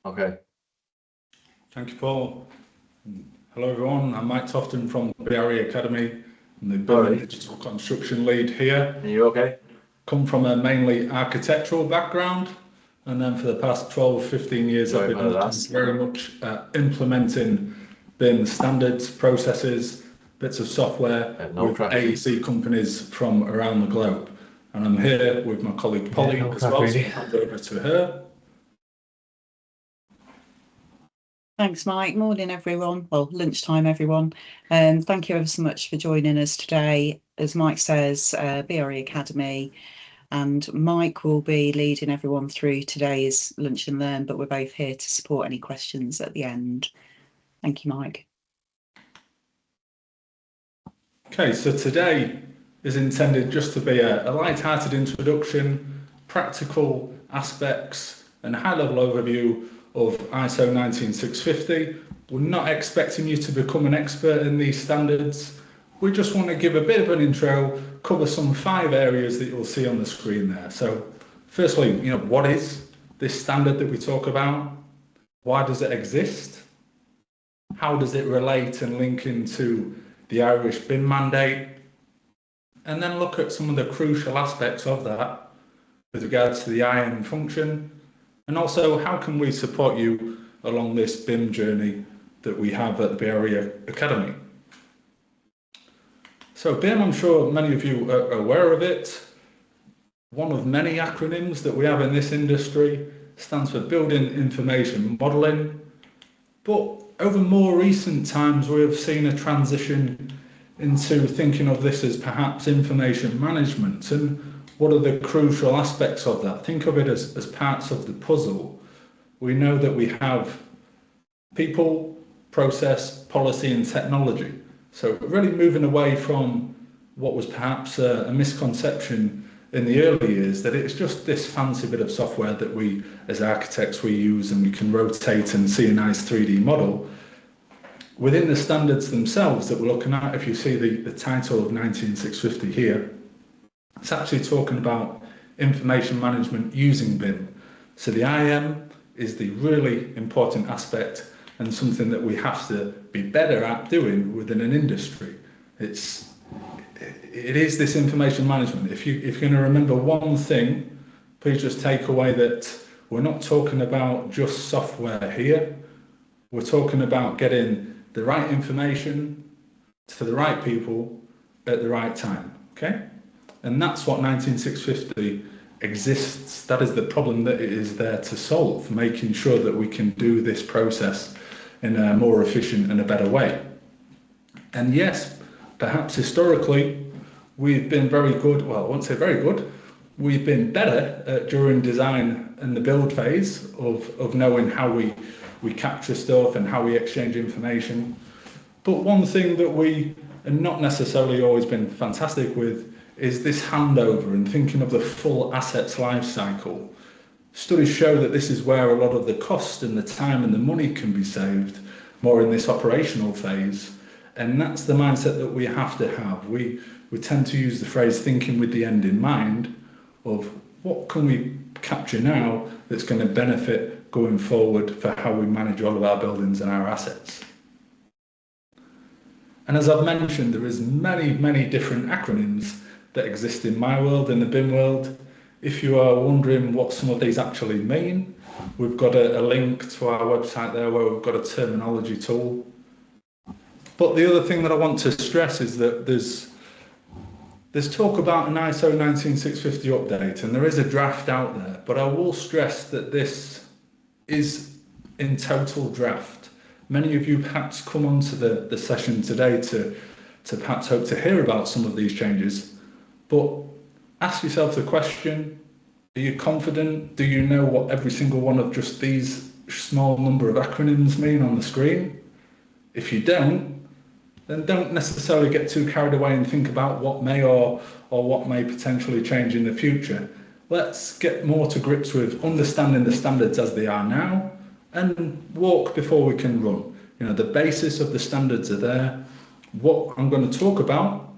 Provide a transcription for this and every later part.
Okay. Thank you, Paul. Hello, everyone. I'm Mike Tofton from BRE Academy. I'm the BIM Digital Construction Lead here. Are you okay? Come from a mainly architectural background, and then for the past 12, 15 years, I've been very much implementing BIM standards, processes, bits of software with AEC companies from around the globe. And I'm here with my colleague Polly as well, so I'll hand over to her. Thanks, Mike. Morning, everyone. Well, lunchtime, everyone. Thank you ever so much for joining us today. As Mike says, BRE Academy, and Mike will be leading everyone through today's Lunch and Learn, but we're both here to support any questions at the end. Thank you, Mike. Okay, so today is intended just to be a light-hearted introduction, practical aspects, and high-level overview of ISO 19650. We're not expecting you to become an expert in these standards. We just want to give a bit of an intro, cover some 5 areas that you'll see on the screen there. So firstly, what is this standard that we talk about? Why does it exist? How does it relate and link into the Irish BIM Mandate? And then look at some of the crucial aspects of that with regards to the IM function. And also, how can we support you along this BIM journey that we have at the BRE Academy? So BIM, I'm sure many of you are aware of it. One of many acronyms that we have in this industry, stands for Building Information Modelling. But over more recent times, we have seen a transition into thinking of this as perhaps information management. And what are the crucial aspects of that? Think of it as parts of the puzzle. We know that we have people, process, policy, and technology. So really moving away from what was perhaps a misconception in the early years, that it's just this fancy bit of software that we, as architects, we use and we can rotate and see a nice 3D model. Within the standards themselves that we're looking at, if you see the title of 19650 here, it's actually talking about information management using BIM. So the IM is the really important aspect and something that we have to be better at doing within an industry. It is this information management. If you're going to remember one thing, please just take away that we're not talking about just software here. We're talking about getting the right information to the right people at the right time, okay? And that's what 19650 exists. That is the problem that it is there to solve, making sure that we can do this process in a more efficient and a better way. And yes, perhaps historically, we've been very good, well, I won't say very good, we've been better during design and the build phase of knowing how we capture stuff and how we exchange information. But one thing that we are not necessarily always been fantastic with is this handover and thinking of the full assets life cycle. Studies show that this is where a lot of the cost and the time and the money can be saved, more in this operational phase. And that's the mindset that we have to have. We tend to use the phrase thinking with the end in mind of what can we capture now that's going to benefit going forward for how we manage all of our buildings and our assets. And as I've mentioned, there is many different acronyms that exist in my world, in the BIM world. If you are wondering what some of these actually mean, we've got a link to our website there where we've got a terminology tool. But the other thing that I want to stress is that there's talk about an ISO 19650 update, and there is a draft out there, but I will stress that this is in total draft. Many of you perhaps come onto the session today to perhaps hope to hear about some of these changes. But ask yourself the question, are you confident? Do you know what every single one of just these small number of acronyms mean on the screen? If you don't, then don't necessarily get too carried away and think about what may or what may potentially change in the future. Let's get more to grips with understanding the standards as they are now and walk before we can run. The basis of the standards are there. What I'm going to talk about,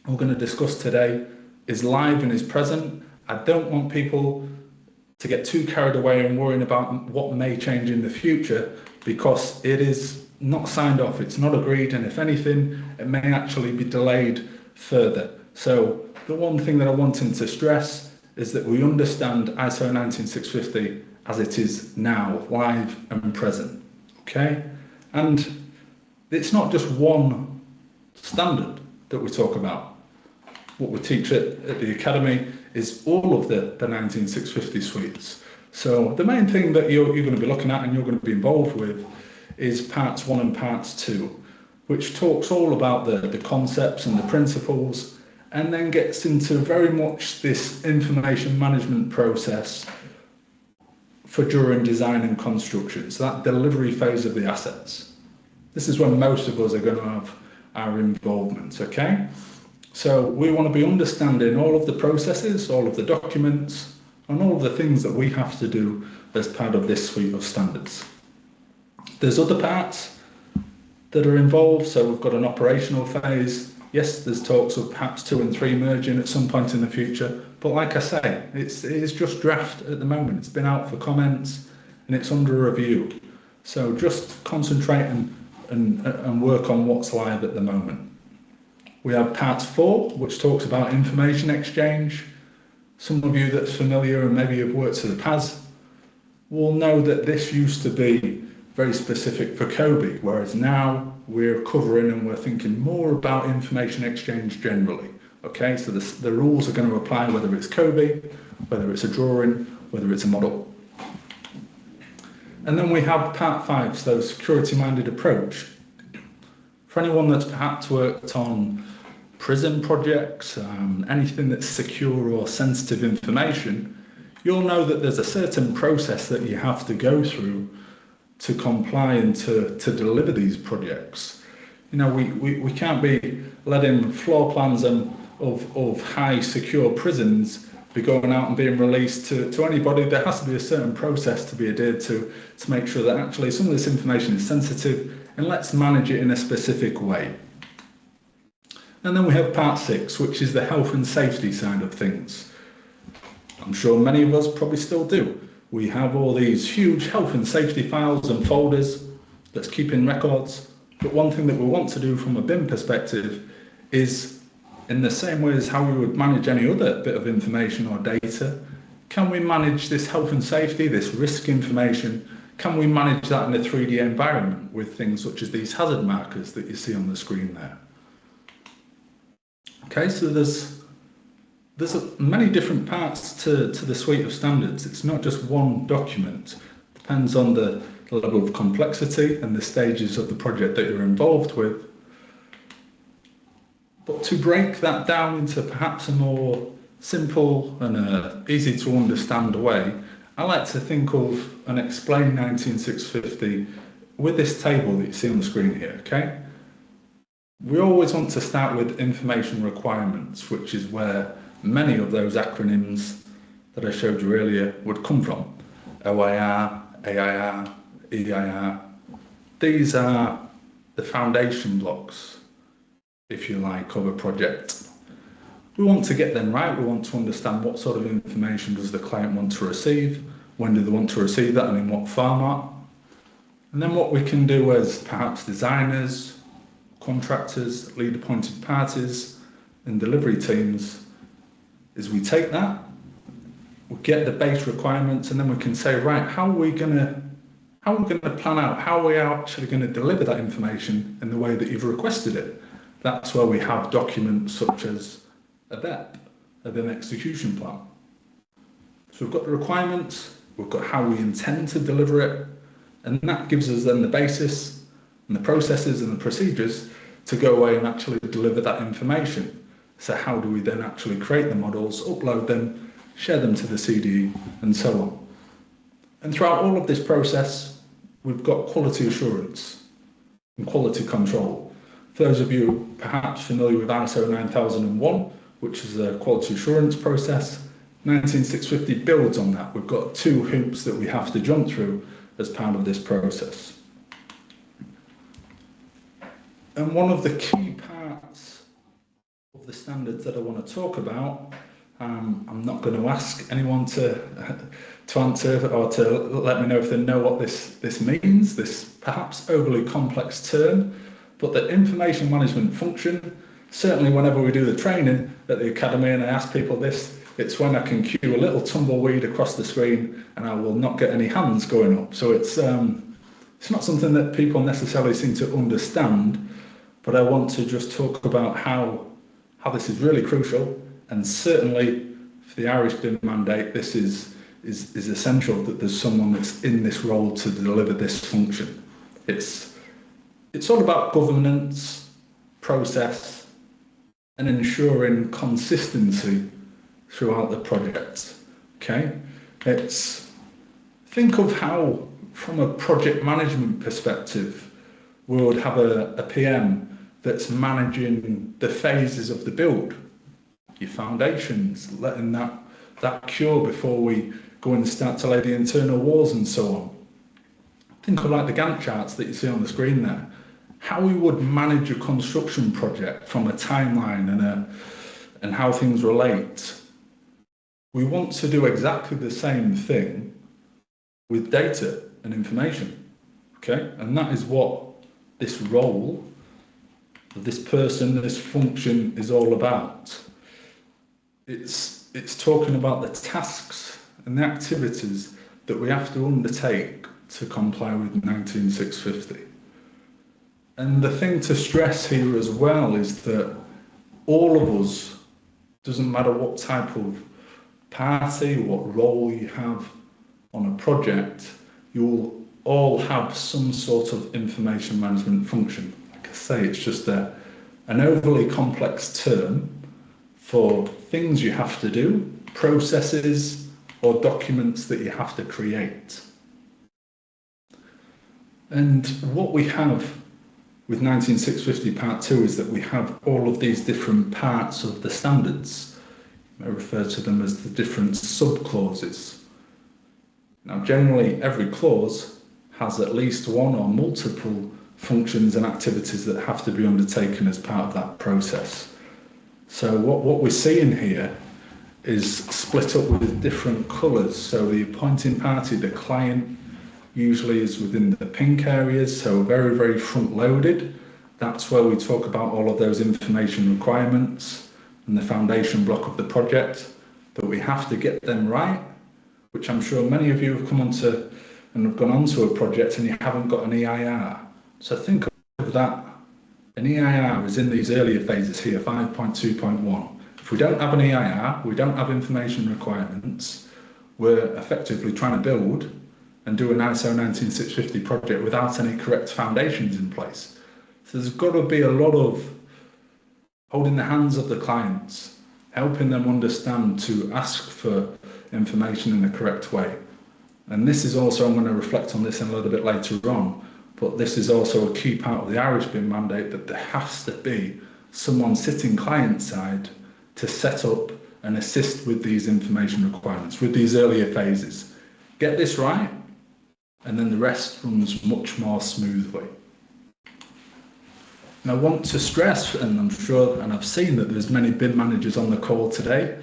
we're going to discuss today, is live and is present. I don't want people to get too carried away and worrying about what may change in the future, because it is not signed off, it's not agreed, and if anything, it may actually be delayed further. So the one thing that I wanted to stress is that we understand ISO 19650 as it is now, live and present, okay? And it's not just one standard that we talk about. What we teach at the Academy is all of the 19650 suites. So the main thing that you're going to be looking at and you're going to be involved with is parts 1 and parts 2, which talks all about the concepts and the principles, and then gets into very much this information management process for during design and construction, so that delivery phase of the assets. This is when most of us are going to have our involvement, okay? So we want to be understanding all of the processes, all of the documents, and all of the things that we have to do as part of this suite of standards. There's other parts that are involved, so we've got an operational phase. Yes, there's talks of perhaps 2 and 3 merging at some point in the future, but like I say, it is just draft at the moment. It's been out for comments and it's under review. So just concentrate and work on what's live at the moment. We have part 4, which talks about information exchange. Some of you that's familiar and maybe have worked at the PAS will know that this used to be very specific for COBE, whereas now we're covering and we're thinking more about information exchange generally. Okay, so the rules are going to apply whether it's COBE, whether it's a drawing, whether it's a model. And then we have part 5, so security-minded approach. For anyone that's perhaps worked on prison projects, anything that's secure or sensitive information, you'll know that there's a certain process that you have to go through to comply and to deliver these projects. You know, we can't be letting floor plans of high secure prisons be going out and being released to anybody. There has to be a certain process to be adhered to make sure that actually some of this information is sensitive, and let's manage it in a specific way. And then we have part 6, which is the health and safety side of things. I'm sure many of us probably still do. We have all these huge health and safety files and folders that's keeping records. But one thing that we want to do from a BIM perspective is, in the same way as how we would manage any other bit of information or data, can we manage this health and safety, this risk information, can we manage that in a 3D environment with things such as these hazard markers that you see on the screen there? Okay, so there's many different parts to the suite of standards. It's not just one document. It depends on the level of complexity and the stages of the project that you're involved with. But to break that down into perhaps a more simple and easy to understand way, I like to think of and explain 19650 with this table that you see on the screen here, okay? We always want to start with information requirements, which is where many of those acronyms that I showed you earlier would come from. OIR, AIR, EIR. These are the foundation blocks, if you like, of a project. We want to get them right. We want to understand what sort of information does the client want to receive, when do they want to receive that and in what format. And then what we can do as perhaps designers, contractors, lead appointed parties and delivery teams is we take that, we get the base requirements, and then we can say, right, how are we going to plan out, how are we actually going to deliver that information in the way that you've requested it? That's where we have documents such as a BEP, a BIM execution plan. So we've got the requirements, we've got how we intend to deliver it, and that gives us then the basis and the processes and the procedures to go away and actually deliver that information. So how do we then actually create the models, upload them, share them to the CDE, and so on. And throughout all of this process, we've got quality assurance and quality control. For those of you perhaps familiar with ISO 9001, which is a quality assurance process, 19650 builds on that. We've got 2 hoops that we have to jump through as part of this process. And one of the key parts of the standards that I want to talk about I'm not going to ask anyone to answer or to let me know if they know what this means, this perhaps overly complex term, but the information management function, certainly whenever we do the training at the Academy and I ask people this, it's when I can cue a little tumbleweed across the screen and I will not get any hands going up. So it's not something that people necessarily seem to understand, but I want to just talk about how this is really crucial, and certainly for the Irish BIM Mandate, this is essential that there's someone that's in this role to deliver this function. It's all about governance, process, and ensuring consistency throughout the project. Okay, think of how, from a project management perspective, we would have a PM that's managing the phases of the build, your foundations, letting that cure before we go and start to lay the internal walls and so on. Think of like the Gantt charts that you see on the screen there. How we would manage a construction project from a timeline and how things relate. We want to do exactly the same thing with data and information, okay? And that is what this role, this person, this function is all about. It's talking about the tasks and the activities that we have to undertake to comply with 19650. And the thing to stress here as well is that all of us, doesn't matter what type of party, what role you have on a project, you'll all have some sort of information management function. Like I say, it's just an overly complex term for things you have to do, processes or documents that you have to create. And what we have with 19650 Part 2 is that we have all of these different parts of the standards. I refer to them as the different sub-clauses. Now, generally, every clause has at least one or multiple functions and activities that have to be undertaken as part of that process. So what we're seeing here is split up with different colours. So the appointing party, the client, usually is within the pink areas, so very, very front-loaded. That's where we talk about all of those information requirements and the foundation block of the project, but we have to get them right, which I'm sure many of you have come onto and have gone onto a project and you haven't got an EIR. So think of that. An EIR is in these earlier phases here, 5.2.1. If we don't have an EIR, we don't have information requirements, we're effectively trying to build and do an ISO 19650 project without any correct foundations in place. So there's got to be a lot of holding the hands of the clients, helping them understand to ask for information in the correct way. And this is also, I'm going to reflect on this in a little bit later on, but this is also a key part of the Irish BIM Mandate, that there has to be someone sitting client side to set up and assist with these information requirements, with these earlier phases. Get this right, and then the rest runs much more smoothly. And I want to stress, and I'm sure, and I've seen that there's many BIM managers on the call today.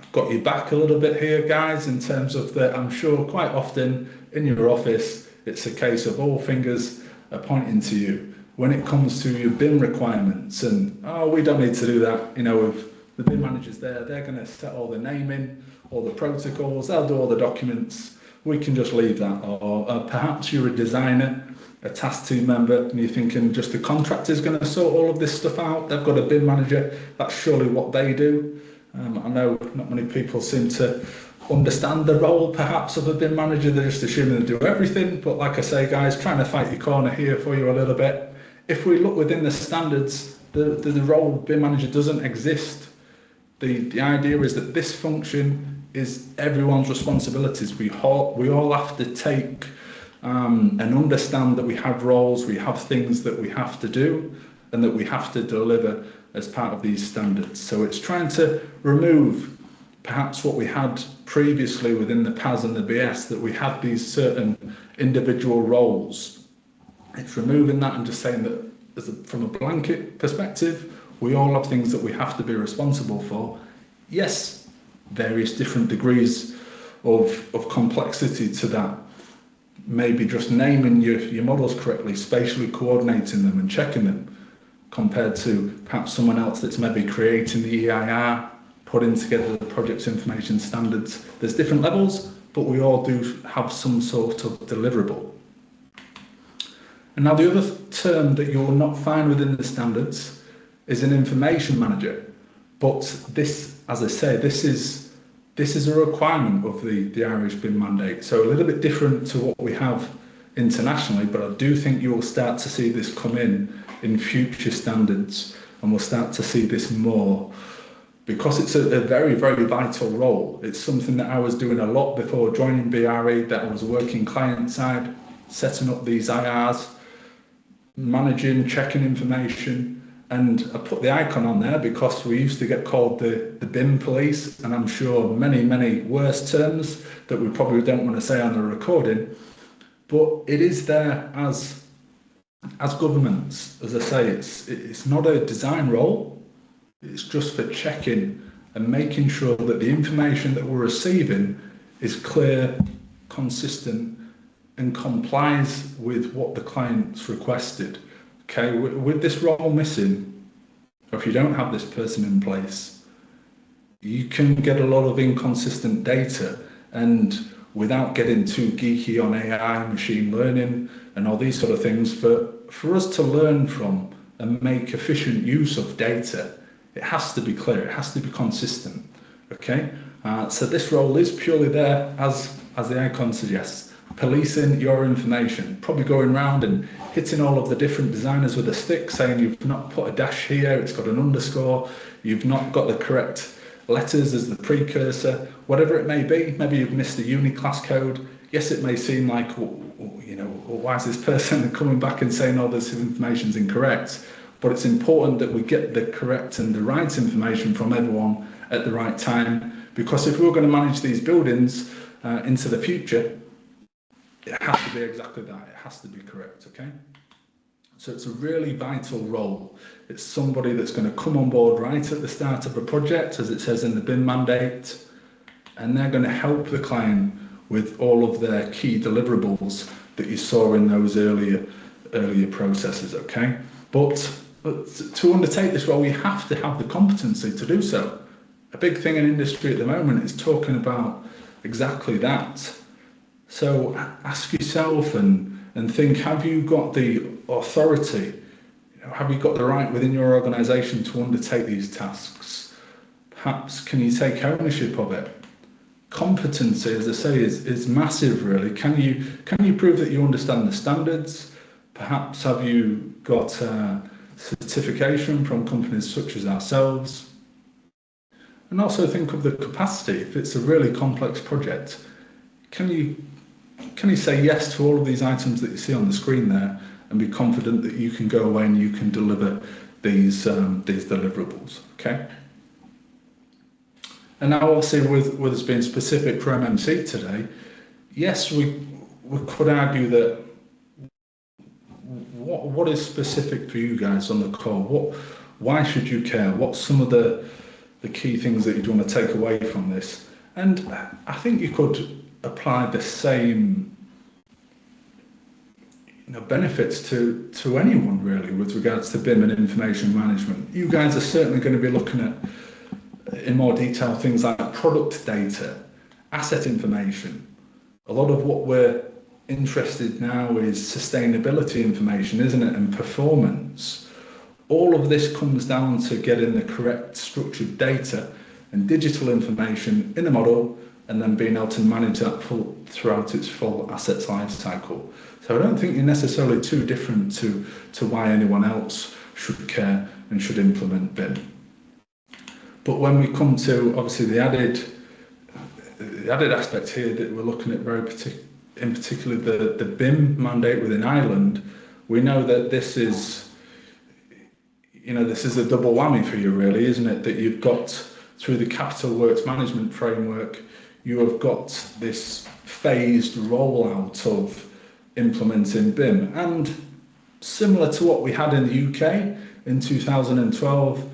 I've got you back a little bit here, guys, in terms of that. I'm sure quite often in your office, it's a case of all fingers are pointing to you when it comes to your BIM requirements, and oh, we don't need to do that. You know, if the BIM managers there, they're going to set all the naming, all the protocols, they'll do all the documents. We can just leave that. Or perhaps you're a designer, a task team member, and you're thinking just the contractor's going to sort all of this stuff out. They've got a BIM manager. That's surely what they do. I know not many people seem to understand the role perhaps of a BIM manager. They're just assuming they do everything. But like I say, guys, trying to fight your corner here for you a little bit. If we look within the standards, the role of BIM manager doesn't exist. The idea is that this function is everyone's responsibilities. We all have to take and understand that we have roles, we have things that we have to do and that we have to deliver as part of these standards. So it's trying to remove perhaps what we had previously within the PAS and the BS, that we have these certain individual roles. It's removing that and just saying that from a blanket perspective, We all have things that we have to be responsible for. Yes, various different degrees of complexity to that. Maybe just naming your models correctly, spatially coordinating them and checking them, compared to perhaps someone else that's maybe creating the EIR, putting together the project's information standards. There's different levels, but we all do have some sort of deliverable. And now the other term that you'll not find within the standards is an information manager. But this, as I say, this is a requirement of the Irish BIM Mandate. So a little bit different to what we have internationally, but I do think you will start to see this come in future standards, and we'll start to see this more, because it's a very, very vital role. It's something that I was doing a lot before joining BRE, that I was working client side, setting up these IRs, managing, checking information. And I put the icon on there because we used to get called the BIM police, and I'm sure many, many worse terms that we probably don't want to say on a recording. But it is there as governments. As I say, it's not a design role. It's just for checking and making sure that the information that we're receiving is clear, consistent, and complies with what the client's requested. Okay, with this role missing, or if you don't have this person in place, you can get a lot of inconsistent data, and without getting too geeky on AI, machine learning, and all these sort of things, for us to learn from and make efficient use of data, it has to be clear, it has to be consistent. Okay, so this role is purely there, as the icon suggests, policing your information, probably going around and hitting all of the different designers with a stick, saying you've not put a dash here, it's got an underscore, you've not got the correct letters as the precursor, whatever it may be. Maybe you've missed a uniclass code. Yes, it may seem like, you know, why is this person coming back and saying all this information is incorrect? But it's important that we get the correct and the right information from everyone at the right time, because if we're going to manage these buildings into the future, it has to be exactly that. It has to be correct, okay? So it's a really vital role. It's somebody that's going to come on board right at the start of a project, as it says in the BIM mandate, and they're going to help the client with all of their key deliverables that you saw in those earlier processes, okay? But to undertake this role, you have to have the competency to do so. A big thing in industry at the moment is talking about exactly that. So ask yourself and think, have you got the authority? You know, have you got the right within your organisation to undertake these tasks? Perhaps can you take ownership of it? Competency, as I say, is massive, really. Can you prove that you understand the standards? Perhaps have you got certification from companies such as ourselves? And also think of the capacity. If it's a really complex project, can you say yes to all of these items that you see on the screen there, and be confident that you can go away and you can deliver these deliverables, okay? And now, obviously, with us being specific for MMC today, yes, we could argue that what is specific for you guys on the call? Why should you care? What's some of the key things that you'd want to take away from this? And I think you could apply the same, you know, benefits to anyone really with regards to BIM and information management. You guys are certainly going to be looking at in more detail things like product data, asset information. A lot of what we're interested now is sustainability information, isn't it, and performance. All of this comes down to getting the correct structured data and digital information in a model, and then being able to manage that throughout its full assets life cycle. So I don't think you're necessarily too different to why anyone else should care and should implement BIM. But when we come to obviously the added aspect here that we're looking at in particular the BIM mandate within Ireland, we know that this is a double whammy for you really, isn't it? That you've got through the capital works management framework, you have got this phased rollout of implementing BIM, and similar to what we had in the UK in 2012.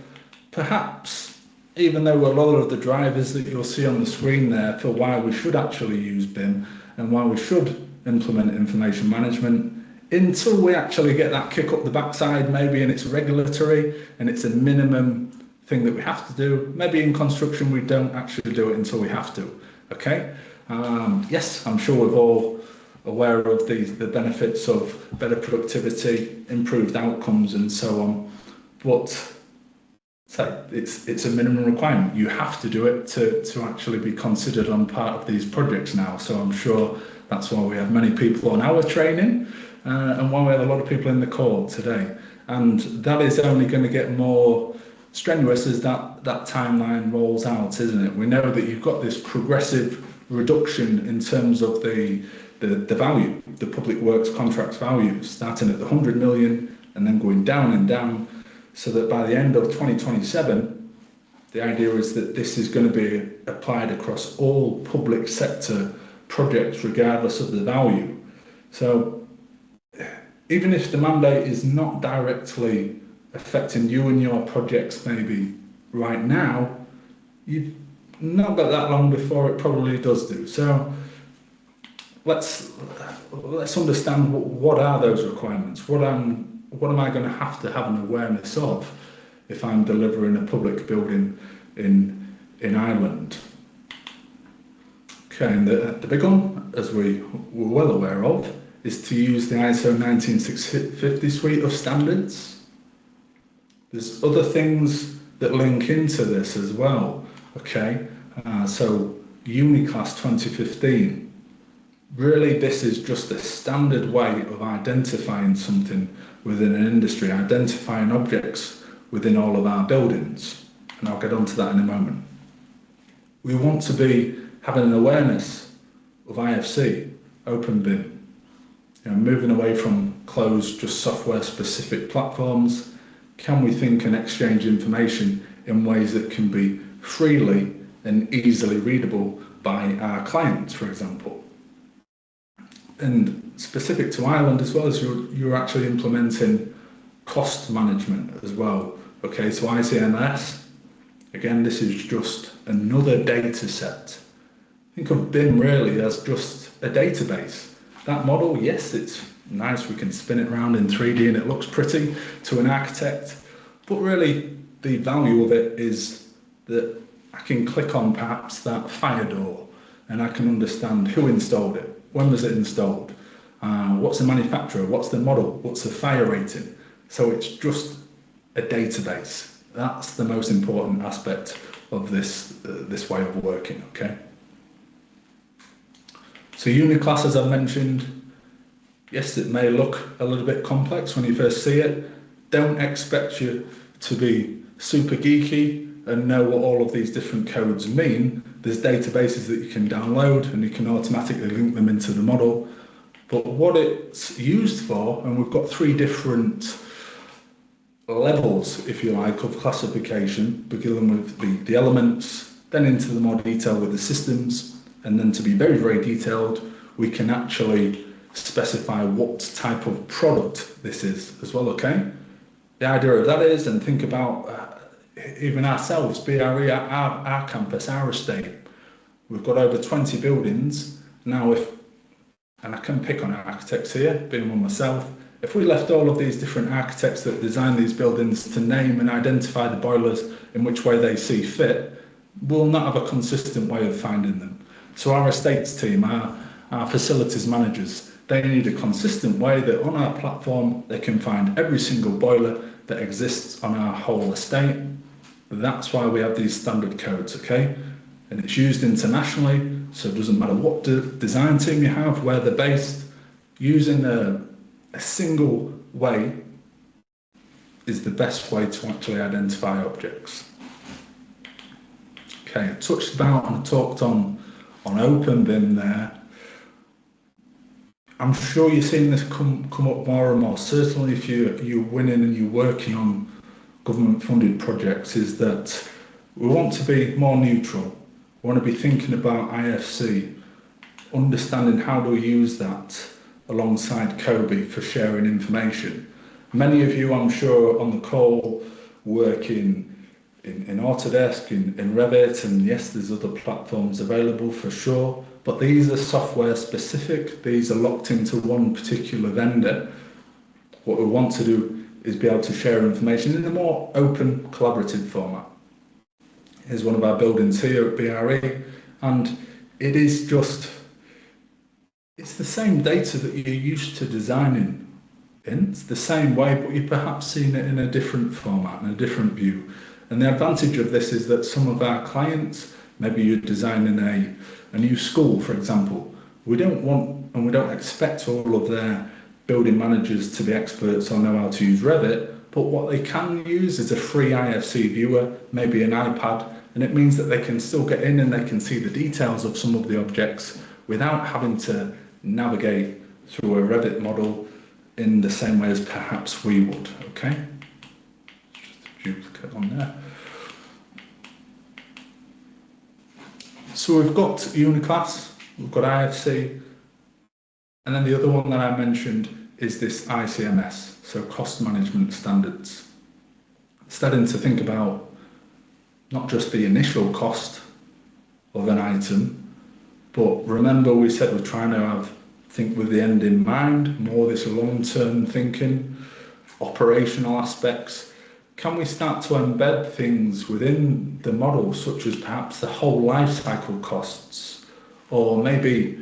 Perhaps, even though a lot of the drivers that you'll see on the screen there for why we should actually use BIM and why we should implement information management, until we actually get that kick up the backside, maybe, and it's regulatory and it's a minimum thing that we have to do. Maybe in construction we don't actually do it until we have to. Okay. Yes, I'm sure we're all aware of the benefits of better productivity, improved outcomes, and so on. But so it's a minimum requirement. You have to do it to actually be considered on part of these projects now. So I'm sure that's why we have many people on our training, and why we have a lot of people in the call today. And that is only going to get more strenuous as that timeline rolls out, isn't it? We know that you've got this progressive reduction in terms of the value, the public works contracts value, starting at the 100 million and then going down and down, so that by the end of 2027, the idea is that this is going to be applied across all public sector projects, regardless of the value. So even if the mandate is not directly affecting you and your projects maybe right now, you've not got that long before it probably does do. So let's understand what are those requirements. What am I going to have an awareness of if I'm delivering a public building in Ireland? Okay, and the big one, as we're well aware of, is to use the ISO 19650 suite of standards. There's other things that link into this as well. Okay, so Uniclass 2015. Really, this is just a standard way of identifying something within an industry, identifying objects within all of our buildings. And I'll get onto that in a moment. We want to be having an awareness of IFC, Open BIM, moving away from closed, just software-specific platforms. Can we think and exchange information in ways that can be freely and easily readable by our clients, for example? And specific to Ireland as well, as you're actually implementing cost management as well. Okay, so ICMS, again, this is just another data set. Think of BIM really as just a database. That model, yes, it's nice, we can spin it around in 3D and it looks pretty to an architect, but really the value of it is that I can click on perhaps that fire door and I can understand who installed it, when was it installed, what's the manufacturer, what's the model, what's the fire rating. So it's just a database. That's the most important aspect of this way of working, okay? So Uniclass, as I mentioned, yes, it may look a little bit complex when you first see it. Don't expect you to be super geeky and know what all of these different codes mean. There's databases that you can download and you can automatically link them into the model. But what it's used for, and we've got 3 different levels, if you like, of classification, beginning with the elements, then into the more detail with the systems, and then to be very, very detailed, we can actually specify what type of product this is as well, okay? The idea of that is, and think about even ourselves, BRE, our campus, our estate. We've got over 20 buildings. Now, and I can pick on architects here, being one myself, if we left all of these different architects that design these buildings to name and identify the boilers in which way they see fit, we'll not have a consistent way of finding them. So our estates team, our facilities managers, they need a consistent way that on our platform they can find every single boiler that exists on our whole estate. That's why we have these standard codes, okay? And it's used internationally, so it doesn't matter what design team you have, where they're based, using a single way is the best way to actually identify objects. Okay, I touched about and talked on Open BIM there. I'm sure you're seeing this come up more and more, certainly if you're winning and you're working on government funded projects, is that we want to be more neutral. We want to be thinking about IFC, understanding how to use that alongside COBE for sharing information. Many of you, I'm sure, on the call work in Autodesk, in Revit, and yes, there's other platforms available for sure, but these are software specific. These are locked into one particular vendor. What we want to do is be able to share information in a more open, collaborative format. Here's one of our buildings here at BRE, and it is just, it's the same data that you're used to designing in. It's the same way, but you're perhaps seeing it in a different format and a different view. And the advantage of this is that some of our clients, maybe you're designing a new school, for example, we don't want and we don't expect all of their building managers to be experts or know how to use Revit, but what they can use is a free IFC viewer, maybe an iPad, and it means that they can still get in and they can see the details of some of the objects without having to navigate through a Revit model in the same way as perhaps we would, okay? Just a duplicate on there. So we've got Uniclass, we've got IFC, and then the other one that I mentioned is this ICMS, so cost management standards. Starting to think about not just the initial cost of an item, but remember we said we're trying to think with the end in mind, more this long-term thinking, operational aspects. Can we start to embed things within the model, such as perhaps the whole life cycle costs? Or maybe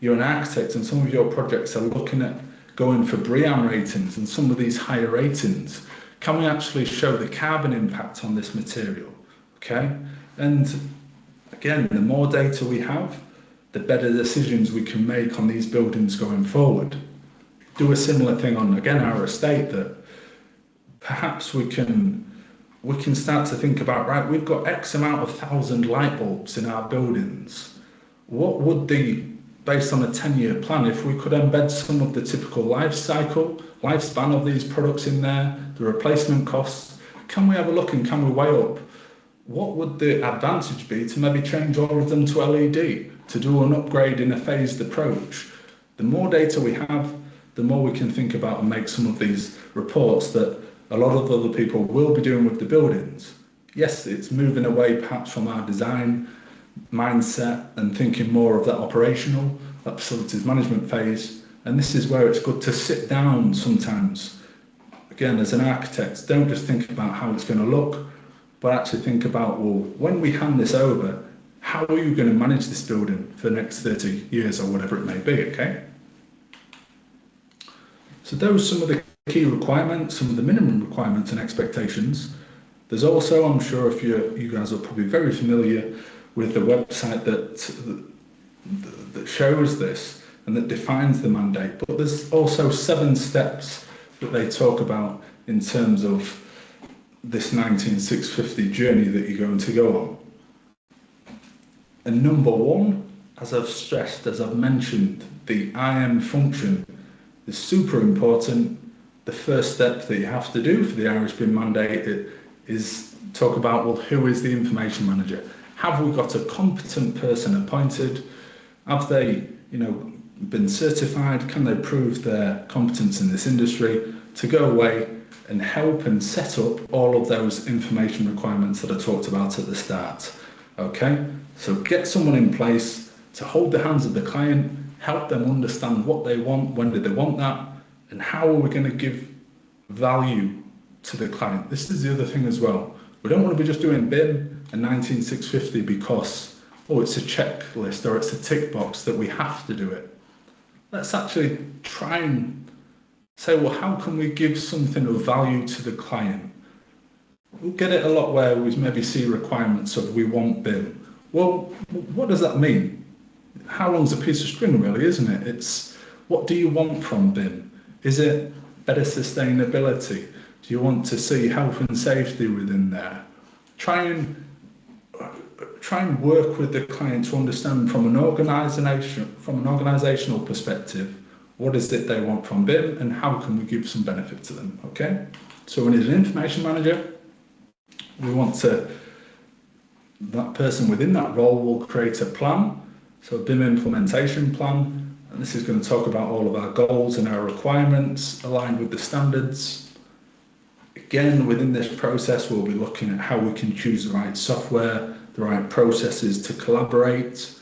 you're an architect and some of your projects are looking at going for BREEAM ratings and some of these higher ratings. Can we actually show the carbon impact on this material? Okay, and again, the more data we have, the better decisions we can make on these buildings going forward. Do a similar thing on, again, our estate, that perhaps we can start to think about, right, we've got X amount of 1,000 light bulbs in our buildings. What would based on a 10-year plan, if we could embed some of the typical lifespan of these products in there, the replacement costs, can we have a look and can we weigh up what would the advantage be to maybe change all of them to LED, to do an upgrade in a phased approach? The more data we have, the more we can think about and make some of these reports that a lot of other people will be doing with the buildings. Yes, it's moving away perhaps from our design mindset and thinking more of that operational, that facilities management phase. And this is where it's good to sit down sometimes. Again, as an architect, don't just think about how it's going to look, but actually think about, well, when we hand this over, how are you going to manage this building for the next 30 years or whatever it may be, okay? So those are some of the key requirements, some of the minimum requirements and expectations. There's also, I'm sure if you guys are probably very familiar with the website that shows this and that defines the mandate, but there's also 7 steps that they talk about in terms of this 19650 journey that you're going to go on. And number 1, as I've stressed, as I've mentioned, the IM function is super important. The first step that you have to do for the Irish BIM Mandate is talk about, well, who is the information manager? Have we got a competent person appointed? Have they, been certified? Can they prove their competence in this industry to go away and help and set up all of those information requirements that I talked about at the start? Okay, so get someone in place to hold the hands of the client, help them understand what they want, when do they want that, and how are we going to give value to the client. This is the other thing as well. We don't want to be just doing BIM and 19650 because, oh, it's a checklist or it's a tick box that we have to do it. Let's actually try and say, well, how can we give something of value to the client? We'll get it a lot where we maybe see requirements of we want BIM. Well, what does that mean? How long's a piece of string really, isn't it? It's what do you want from BIM? Is it better sustainability? Do you want to see health and safety within there? Try and work with the client to understand from an organizational perspective, what is it they want from BIM and how can we give some benefit to them, okay? So we need an information manager. We want that person within that role will create a plan, so a BIM implementation plan, and this is going to talk about all of our goals and our requirements aligned with the standards. Again, within this process, we'll be looking at how we can choose the right software, the right processes to collaborate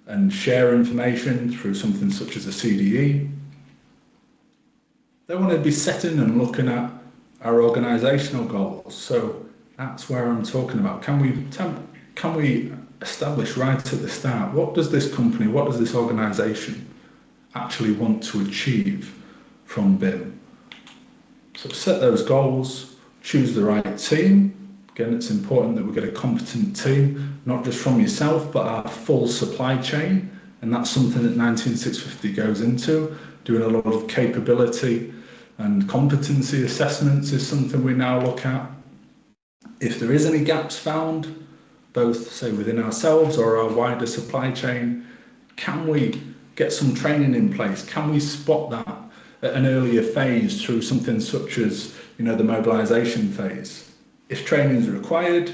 and share information through something such as a CDE. They want to be setting and looking at our organisational goals. So that's where I'm talking about. Can we establish right at the start, what does this company, what does this organisation actually want to achieve from BIM? So set those goals, choose the right team. Again, it's important that we get a competent team, not just from yourself, but our full supply chain. And that's something that 19650 goes into. Doing a lot of capability and competency assessments is something we now look at. If there is any gaps found, both say within ourselves or our wider supply chain, can we get some training in place? Can we spot that at an earlier phase through something such as, the mobilisation phase? If training is required,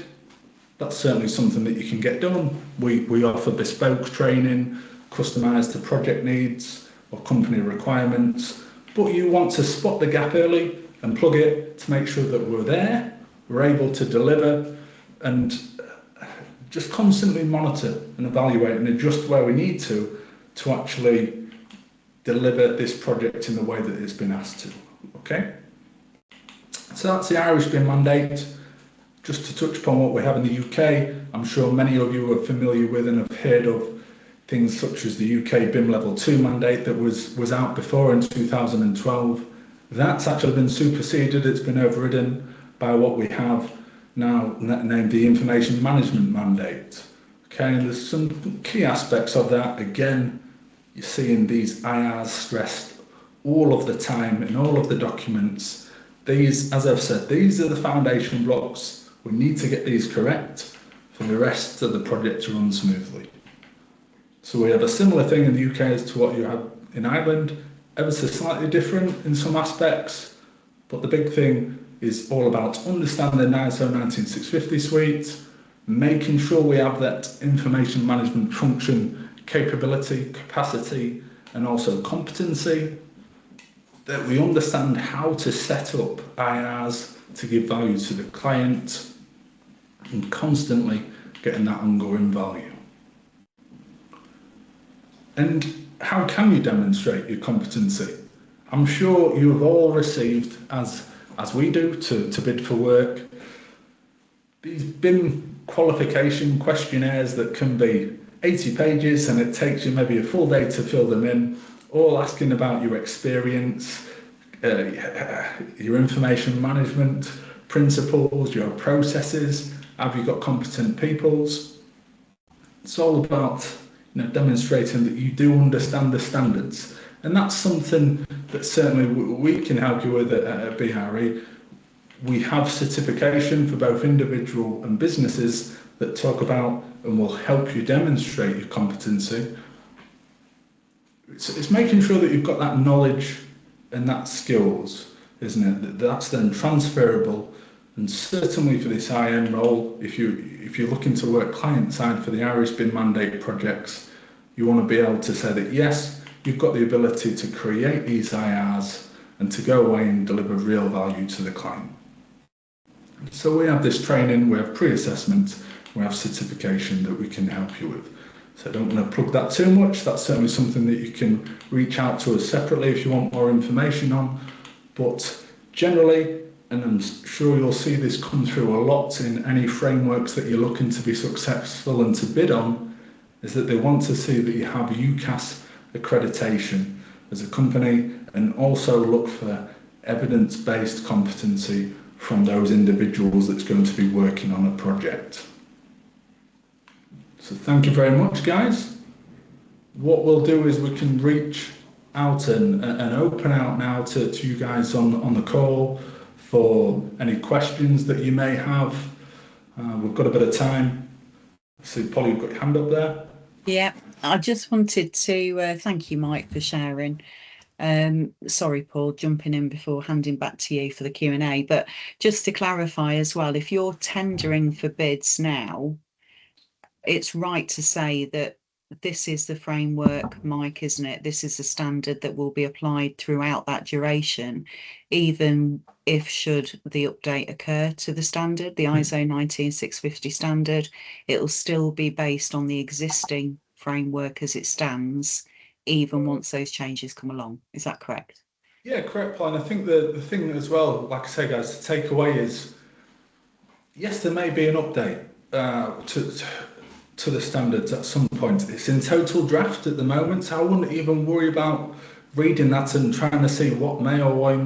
that's certainly something that you can get done. We offer bespoke training, customised to project needs or company requirements, but you want to spot the gap early and plug it to make sure that we're able to deliver, and just constantly monitor and evaluate and adjust where we need to actually deliver this project in the way that it's been asked to. Okay, so that's the Irish BIM Mandate. Just to touch upon what we have in the UK, I'm sure many of you are familiar with and have heard of things such as the UK BIM Level 2 mandate that was out before in 2012. That's actually been superseded, it's been overridden by what we have now named the Information Management Mandate. Okay, and there's some key aspects of that. Again, you're seeing these IRs stressed all of the time in all of the documents. These, as I've said, these are the foundation blocks. We need to get these correct for the rest of the project to run smoothly. So we have a similar thing in the UK as to what you have in Ireland, ever so slightly different in some aspects, but the big thing is all about understanding the ISO 19650 suite, making sure we have that information management function, capability, capacity, and also competency, that we understand how to set up IRs to give value to the client, and constantly getting that ongoing value. And how can you demonstrate your competency? I'm sure you have all received, as we do, to bid for work, these BIM qualification questionnaires that can be 80 pages and it takes you maybe a full day to fill them in, all asking about your experience, your information management principles, your processes, have you got competent peoples? It's all about demonstrating that you do understand the standards. And that's something that certainly we can help you with at BRE. We have certification for both individual and businesses that talk about and will help you demonstrate your competency. It's making sure that you've got that knowledge and that skills, isn't it? That's then transferable. And certainly for this IM role, if you're looking to work client side for the Irish BIM Mandate projects, you want to be able to say that yes, you've got the ability to create these IRs and to go away and deliver real value to the client. So we have this training, we have pre-assessment, we have certification that we can help you with. So I don't want to plug that too much. That's certainly something that you can reach out to us separately if you want more information on. But generally, and I'm sure you'll see this come through a lot in any frameworks that you're looking to be successful and to bid on, is that they want to see that you have UCAS accreditation as a company, and also look for evidence-based competency from those individuals that's going to be working on a project. So thank you very much, guys. What we'll do is we can reach out and open out now to you guys on the call for any questions that you may have. We've got a bit of time. I see, Polly, you've got your hand up there. Yeah, I just wanted to thank you, Mike, for sharing. Sorry, Paul, jumping in before handing back to you for the Q&A, but just to clarify as well, if you're tendering for bids now, it's right to say that this is the framework, Mike, isn't it? This is the standard that will be applied throughout that duration, even if should the update occur to the standard, the ISO 19650 standard, it will still be based on the existing framework as it stands, even once those changes come along. Is that correct? Yeah, correct, Paul. And I think the thing as well, like I say, guys, to take away is, yes, there may be an update to the standards at some point. It's in total draft at the moment, so I wouldn't even worry about reading that and trying to see what may or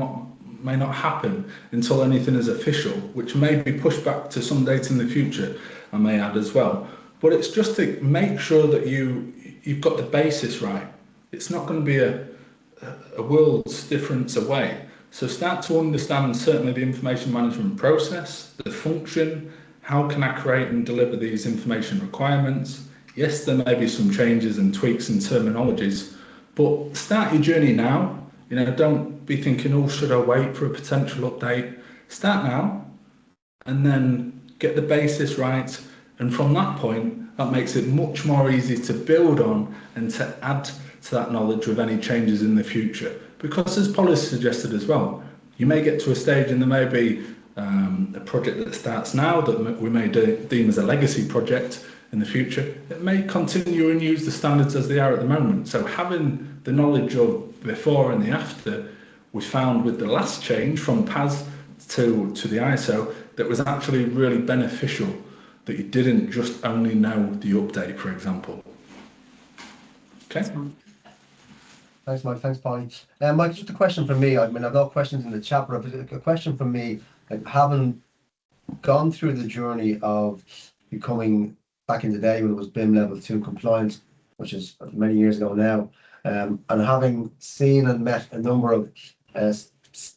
may not happen until anything is official, which may be pushed back to some date in the future, I may add as well. But it's just to make sure that you've got the basis right. It's not going to be a world's difference away. So start to understand certainly the information management process, the function, how can I create and deliver these information requirements? Yes, there may be some changes and tweaks in terminologies, but start your journey now. You know, don't be thinking, oh, should I wait for a potential update? Start now and then get the basis right. And from that point, that makes it much more easy to build on and to add to that knowledge with any changes in the future. Because as Polly suggested as well, you may get to a stage and there may be a project that starts now that we may deem as a legacy project in the future. It may continue and use the standards as they are at the moment. So having the knowledge of before and the after, we found with the last change from PAS to the ISO, that was actually really beneficial, that you didn't just only know the update, for example. Okay. Thanks, Mike. Thanks, Polly. Mike, just a question from me. I mean, I've got questions in the chat, but a question from me, like, having gone through the journey of becoming, back in the day when it was BIM level 2 compliant, which is many years ago now, and having seen and met a number of,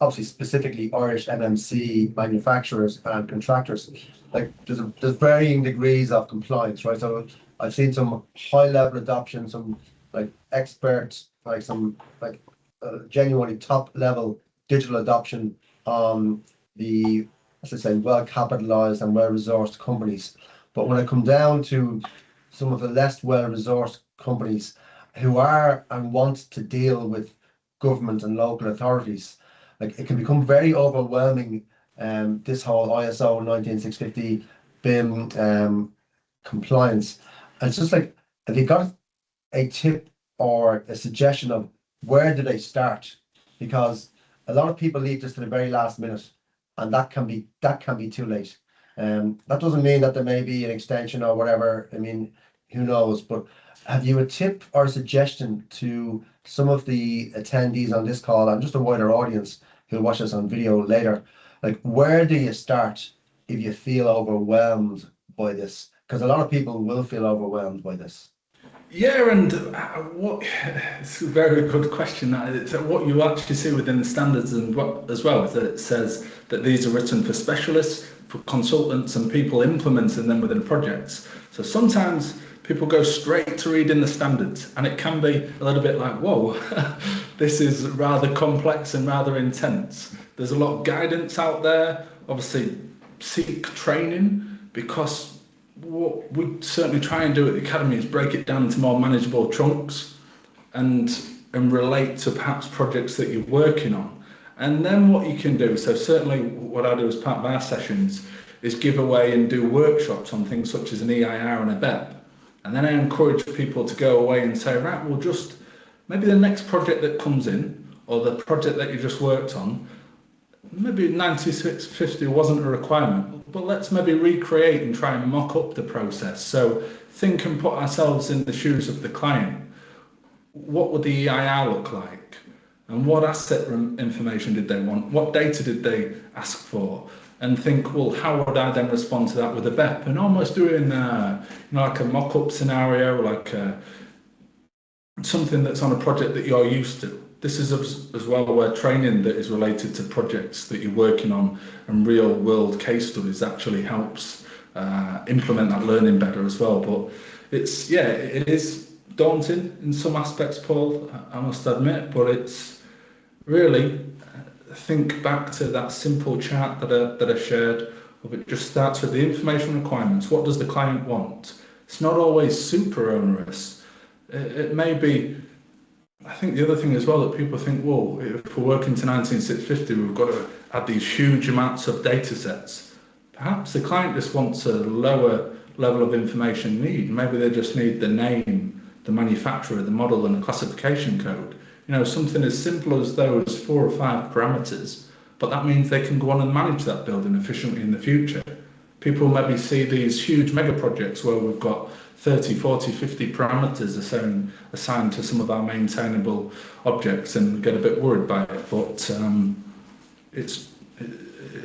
obviously specifically Irish MMC manufacturers and contractors, like there's varying degrees of compliance, right? So I've seen some high level adoption, some like experts, like some like genuinely top level digital adoption on the, as I say, well capitalized and well resourced companies. But when I come down to some of the less well resourced companies who are and want to deal with government and local authorities, like it can become very overwhelming. This whole ISO 19650 BIM compliance, and it's just like, have you got a tip or a suggestion of where do they start? Because a lot of people leave this to the very last minute, and that can be too late. That doesn't mean that there may be an extension or whatever. I mean, who knows? But have you a tip or a suggestion to some of the attendees on this call and just a wider audience who'll watch us on video later? Like, where do you start if you feel overwhelmed by this? Because a lot of people will feel overwhelmed by this. Yeah, and it's a very good question. What you actually see within the standards and what as well is that it says that these are written for specialists, for consultants and people implementing them within projects. So sometimes people go straight to reading the standards and it can be a little bit like, whoa, this is rather complex and rather intense. There's a lot of guidance out there. Obviously, seek training, because what we certainly try and do at the Academy is break it down into more manageable chunks and relate to perhaps projects that you're working on. And then what you can do, so certainly what I do as part of our sessions is give away and do workshops on things such as an EIR and a BEP. And then I encourage people to go away and say, right, well, just maybe the next project that comes in, or the project that you just worked on, maybe 9650 wasn't a requirement, but let's maybe recreate and try and mock up the process. So think and put ourselves in the shoes of the client. What would the EIR look like? And what asset information did they want? What data did they ask for? And think, well, how would I then respond to that with a BEP? And almost doing like a mock-up scenario, like something that's on a project that you're used to. This is as well where training that is related to projects that you're working on and real world case studies actually helps implement that learning better as well. But it is daunting in some aspects, Paul, I must admit, but it's really, think back to that simple chart that I shared. It just starts with the information requirements. What does the client want? It's not always super onerous. It may be, I think the other thing as well that people think, well, if we're working to 19650, we've got to add these huge amounts of data sets. Perhaps the client just wants a lower level of information need. Maybe they just need the name, the manufacturer, the model, and a classification code. You know, something as simple as those 4 or 5 parameters, but that means they can go on and manage that building efficiently in the future. People maybe see these huge mega projects where we've got 30, 40, 50 parameters assigned to some of our maintainable objects and get a bit worried by it. But it's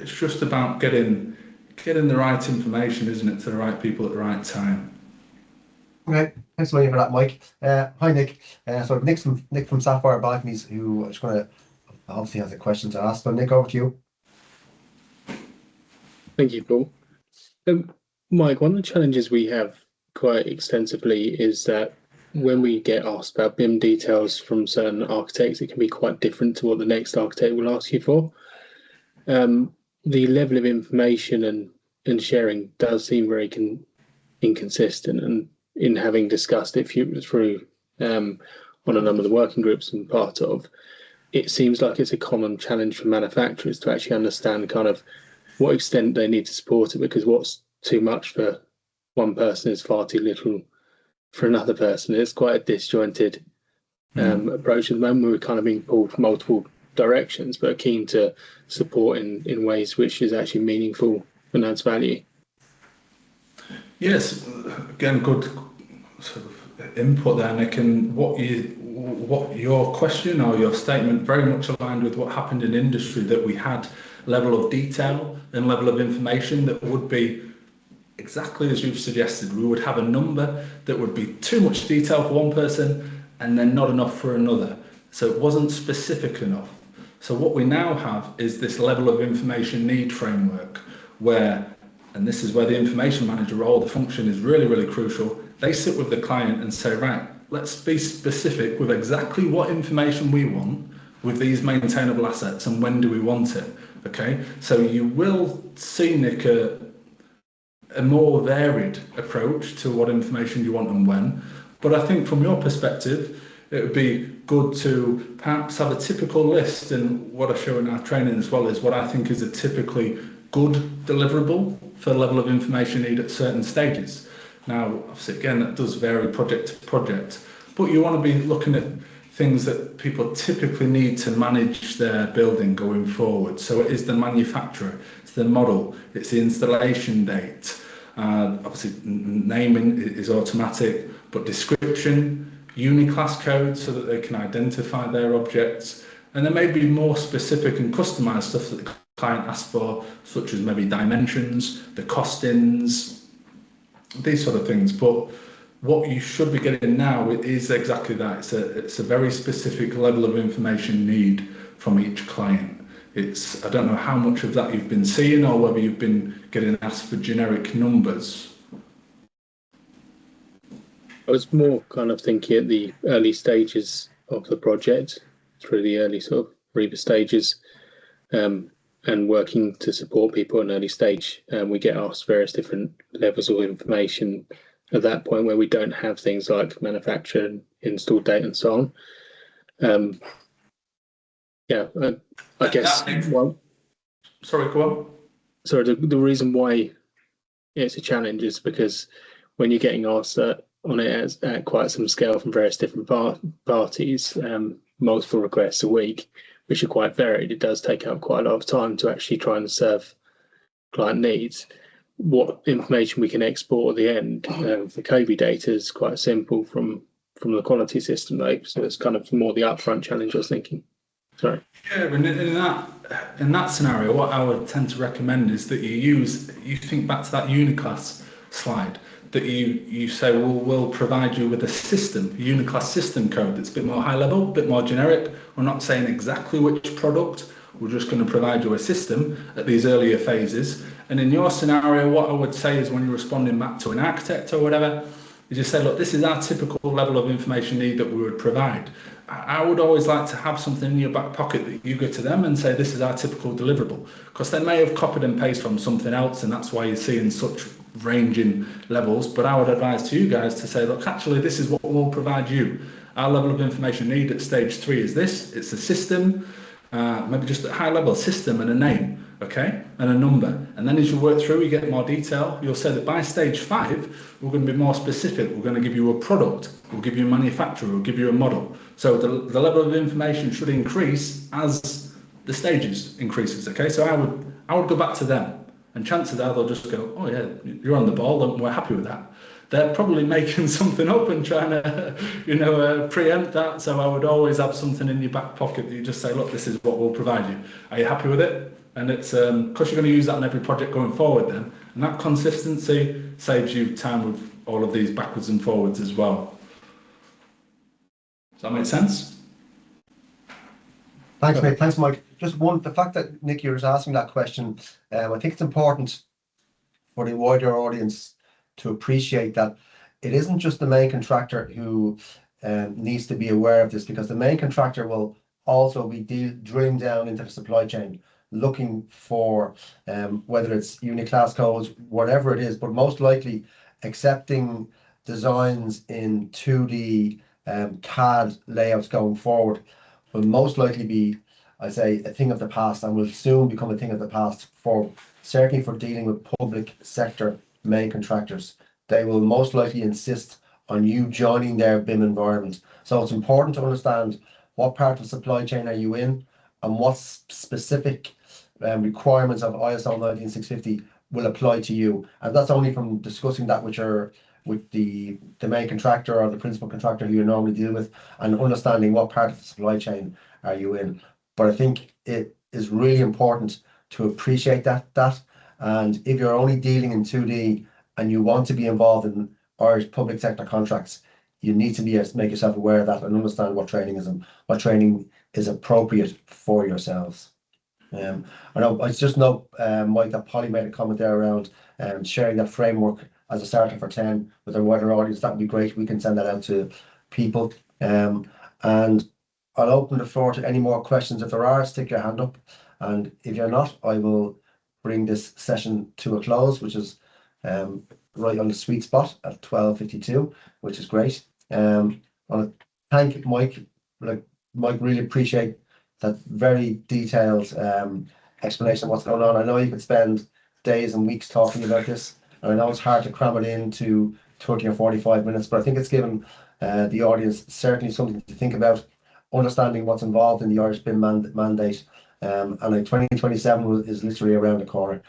just about getting the right information, isn't it, to the right people at the right time. Okay, thanks a million for that, Mike. Hi, Nick. So Nick from Sapphire Balconies, who is going to obviously has a question to ask. So Nick, over to you. Thank you, Paul. Mike, one of the challenges we have quite extensively is that when we get asked about BIM details from certain architects, it can be quite different to what the next architect will ask you for. The level of information and sharing does seem very inconsistent, and in having discussed it through on a number of the working groups I'm part of, it seems like it's a common challenge for manufacturers to actually understand kind of what extent they need to support it, because what's too much for one person is far too little for another person. It's quite a disjointed approach at the moment. We're kind of being pulled from multiple directions, but are keen to support in ways which is actually meaningful and adds value. Yes, again, good sort of input there, Nick. And what your question or your statement very much aligned with what happened in industry, that we had level of detail and level of information that would be exactly as you've suggested. We would have a number that would be too much detail for one person and then not enough for another. So it wasn't specific enough. So what we now have is this level of information need framework where, and this is where the information manager role, the function is really, really crucial. They sit with the client and say, right, let's be specific with exactly what information we want with these maintainable assets and when do we want it. Okay, so you will see, Nick, a more varied approach to what information you want and when. But I think from your perspective, it would be good to perhaps have a typical list, and what I show in our training as well is what I think is a typically good deliverable for the level of information need at certain stages. Now, obviously, again, that does vary project to project, but you want to be looking at things that people typically need to manage their building going forward. So it is the manufacturer, it's the model, it's the installation date. Obviously, naming is automatic, but description, uniclass code so that they can identify their objects. And there may be more specific and customized stuff that the client asks for, such as maybe dimensions, the costings, these sort of things. But what you should be getting now is exactly that. It's a very specific level of information need from each client. I don't know how much of that you've been seeing or whether you've been getting asked for generic numbers. I was more kind of thinking at the early stages of the project, through the early sort of REBA stages, and working to support people in early stage. We get asked various different levels of information at that point where we don't have things like manufacturer and install date and so on. I guess. Sorry, go on. So the reason why it's a challenge is because when you're getting asked on it at quite some scale from various different parties, multiple requests a week, which are quite varied, it does take up quite a lot of time to actually try and serve client needs. What information we can export at the end, the COBE data is quite simple from the quality system though, so it's kind of more the upfront challenge I was thinking. Sorry. Yeah, in that scenario, what I would tend to recommend is that you think back to that uniclass slide, that you say, well, we'll provide you with a system, a uniclass system code that's a bit more high level, a bit more generic. We're not saying exactly which product, we're just going to provide you a system at these earlier phases. And in your scenario, what I would say is when you're responding back to an architect or whatever, you just say, look, this is our typical level of information need that we would provide. I would always like to have something in your back pocket that you go to them and say, this is our typical deliverable, because they may have copied and pasted from something else, and that's why you're seeing such ranging levels, but I would advise to you guys to say, look, actually, this is what we'll provide you. Our level of information need at stage 3 is this. It's a system, maybe just at high level, system and a name, okay, and a number. And then as you work through, you get more detail. You'll say that by stage 5, we're going to be more specific. We're going to give you a product. We'll give you a manufacturer. We'll give you a model. So the level of information should increase as the stages increases, okay? So I would go back to them. And chances are they'll just go, oh yeah, you're on the ball, and we're happy with that. They're probably making something up and trying to, preempt that. So I would always have something in your back pocket that you just say, look, this is what we'll provide you. Are you happy with it? And it's, because you're going to use that on every project going forward then. And that consistency saves you time with all of these backwards and forwards as well. Does that make sense? Thanks, mate. Thanks, Mike. Just the fact that Nicky was asking that question, I think it's important for the wider audience to appreciate that it isn't just the main contractor who needs to be aware of this, because the main contractor will also be drilling down into the supply chain, looking for whether it's unit class codes, whatever it is, but most likely accepting designs in 2D CAD layouts going forward will most likely be, I say, a thing of the past, and will soon become a thing of the past certainly for dealing with public sector main contractors. They will most likely insist on you joining their BIM environment. So it's important to understand what part of the supply chain are you in, and what specific requirements of ISO 19650 will apply to you. And that's only from discussing that with the main contractor or the principal contractor who you normally deal with, and understanding what part of the supply chain are you in. But I think it is really important to appreciate that. And if you're only dealing in 2D and you want to be involved in Irish public sector contracts, you need to make yourself aware of that and understand what training is appropriate for yourselves. I just know, Mike, that Polly made a comment there around sharing that framework as a starter for 10 with a wider audience. That would be great. We can send that out to people. And I'll open the floor to any more questions. If there are, stick your hand up. And if you're not, I will bring this session to a close, which is right on the sweet spot at 12:52, which is great. I want to thank Mike. Mike, really appreciate that very detailed explanation of what's going on. I know you could spend days and weeks talking about this, and I know it's hard to cram it into 30 or 45 minutes, but I think it's given the audience certainly something to think about, understanding what's involved in the Irish BIM Mandate. And like 2027 is literally around the corner.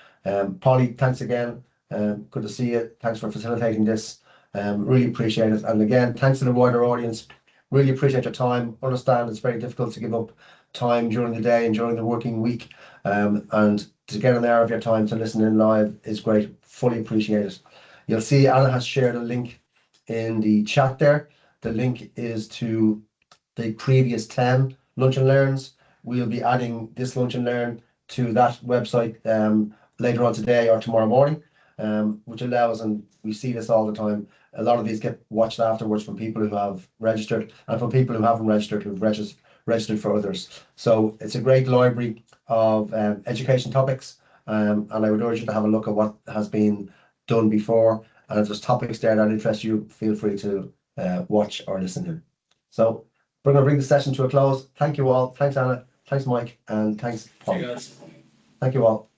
Polly, thanks again. Good to see you. Thanks for facilitating this. Really appreciate it. And again, thanks to the wider audience. Really appreciate your time. Understand it's very difficult to give up time during the day and during the working week. And to get an hour of your time to listen in live is great. Fully appreciate it. You'll see Anna has shared a link in the chat there. The link is to the previous 10 Lunch and Learns. We'll be adding this Lunch and Learn to that website later on today or tomorrow morning, which allows, and we see this all the time, a lot of these get watched afterwards from people who have registered and from people who haven't registered, who've registered for others. So it's a great library of education topics, and I would urge you to have a look at what has been done before. And if there's topics there that interest you, feel free to watch or listen to. So we're going to bring the session to a close. Thank you all. Thanks, Anna. Thanks, Mike. And thanks, Paul. See you guys. Thank you all.